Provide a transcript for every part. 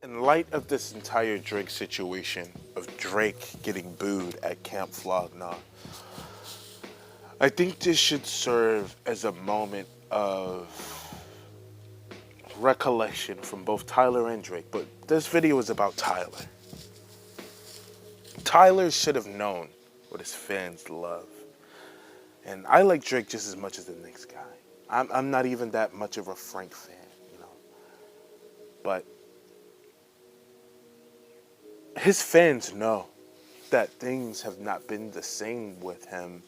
In light of this entire Drake situation, of Drake getting booed at Camp Flog Gnaw, I think this should serve as a moment of recollection from both Tyler and Drake, but this video is about Tyler. Tyler should have known what his fans love. And I like Drake just as much as the next guy. I'm not even that much of a Frank fan, you know. But his fans know that things have not been the same with him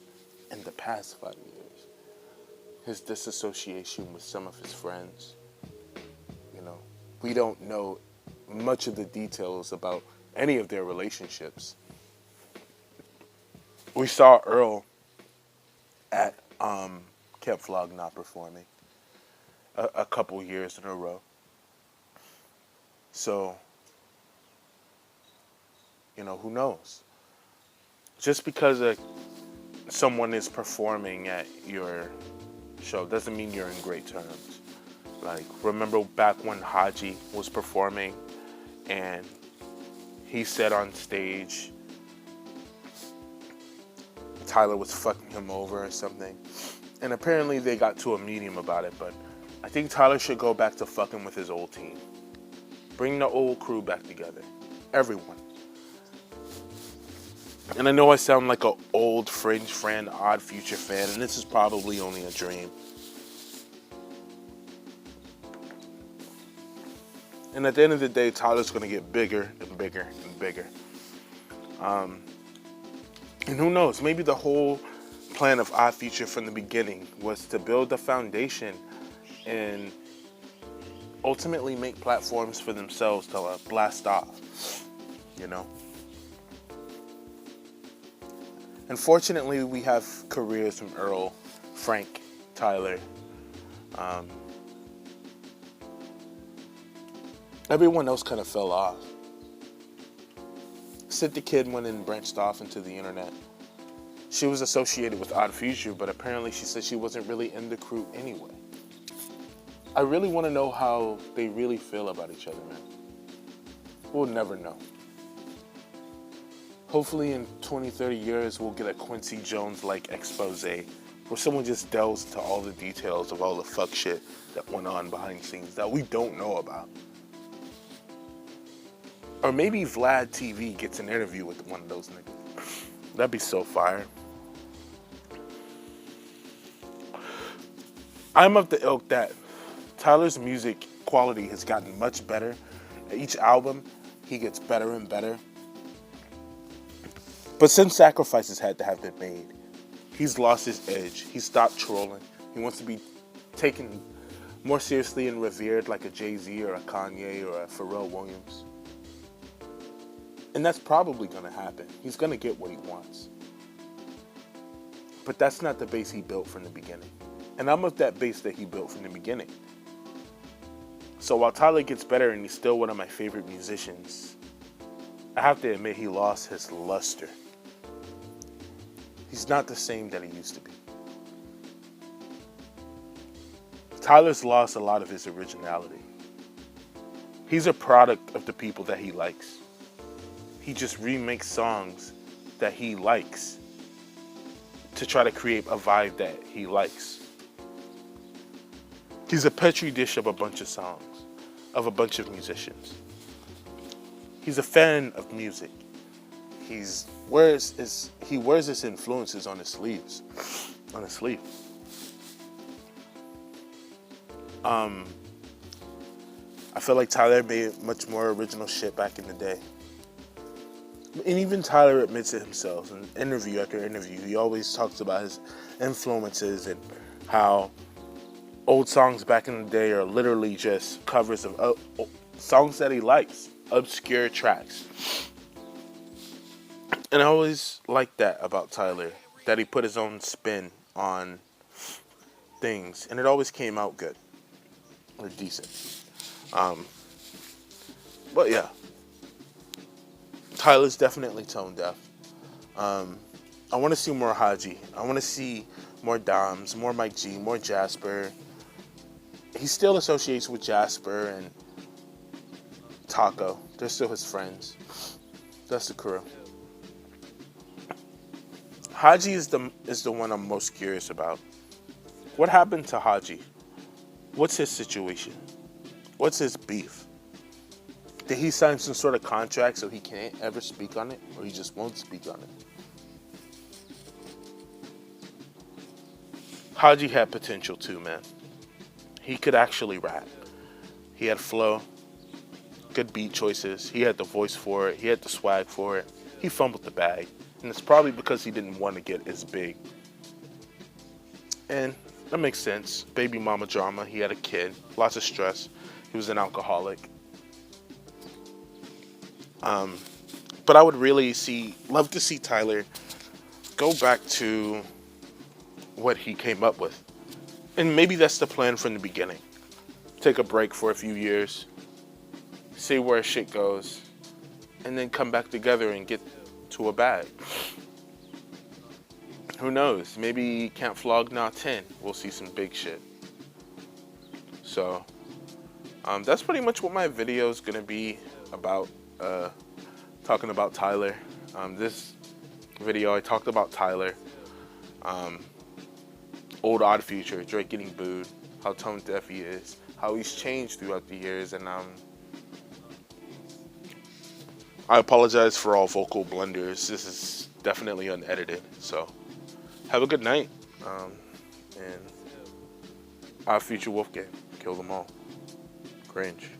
in the past 5 years. His disassociation with some of his friends, you know. We don't know much of the details about any of their relationships. We saw Earl at Camp Flog Gnaw performing a couple years in a row. So, you know, who knows? Just because someone is performing at your show doesn't mean you're in great terms. Like, remember back when Haji was performing and he said on stage Tyler was fucking him over or something. And apparently they got to a medium about it, but I think Tyler should go back to fucking with his old team. Bring the old crew back together. Everyone. And I know I sound like an old Fringe friend, Odd Future fan, and this is probably only a dream. And at the end of the day, Tyler's going to get bigger and bigger and bigger. And who knows, maybe the whole plan of Odd Future from the beginning was to build a foundation and ultimately make platforms for themselves to blast off, you know. Unfortunately, we have careers from Earl, Frank, Tyler. Everyone else kind of fell off. Sid the Kid went and branched off into the internet. She was associated with Odd Future, but apparently she said she wasn't really in the crew anyway. I really want to know how they really feel about each other, man. We'll never know. Hopefully in 20, 30 years, we'll get a Quincy Jones-like expose where someone just delves into all the details of all the fuck shit that went on behind the scenes that we don't know about. Or maybe Vlad TV gets an interview with one of those niggas. That'd be so fire. I'm of the ilk that Tyler's music quality has gotten much better. Each album, he gets better and better. But some sacrifices had to have been made. He's lost his edge. He stopped trolling. He wants to be taken more seriously and revered like a Jay-Z or a Kanye or a Pharrell Williams. And that's probably going to happen. He's going to get what he wants. But that's not the base he built from the beginning. And I'm of that base that he built from the beginning. So while Tyler gets better and he's still one of my favorite musicians, I have to admit he lost his luster. He's not the same that he used to be. Tyler's lost a lot of his originality. He's a product of the people that he likes. He just remakes songs that he likes to try to create a vibe that he likes. He's a petri dish of a bunch of songs, of a bunch of musicians. He's a fan of music. He wears his influences on his sleeves, on his sleeve. I feel like Tyler made much more original shit back in the day. And even Tyler admits it himself in interview after interview. He always talks about his influences and how old songs back in the day are literally just covers of songs that he likes, obscure tracks. And I always liked that about Tyler, that he put his own spin on things, and it always came out good or decent. But yeah, Tyler's definitely tone deaf. I want to see more Haji. I want to see more Doms, more Mike G, more Jasper. He still associates with Jasper, and Taco. They're still his friends. That's the crew. Haji is the one I'm most curious about. What happened to Haji? What's his situation? What's his beef? Did he sign some sort of contract so he can't ever speak on it, or he just won't speak on it? Haji had potential too, man. He could actually rap. He had flow, good beat choices. He had the voice for it. He had the swag for it. He fumbled the bag. And it's probably because he didn't want to get as big. And that makes sense. Baby mama drama. He had a kid. Lots of stress. He was an alcoholic. But I would really love to see Tyler go back to what he came up with. And maybe that's the plan from the beginning. Take a break for a few years. See where shit goes. And then come back together and get to a bag. Who knows? Maybe Camp Flog Gnaw 10. We'll see some big shit. So, that's pretty much what my video is going to be about. Talking about Tyler. This video, I talked about Tyler. Old Odd Future, Drake getting booed, how tone deaf he is, how he's changed throughout the years, and I apologize for all vocal blunders. This is definitely unedited, so have a good night, and Odd Future Wolfgang, kill them all. Cringe.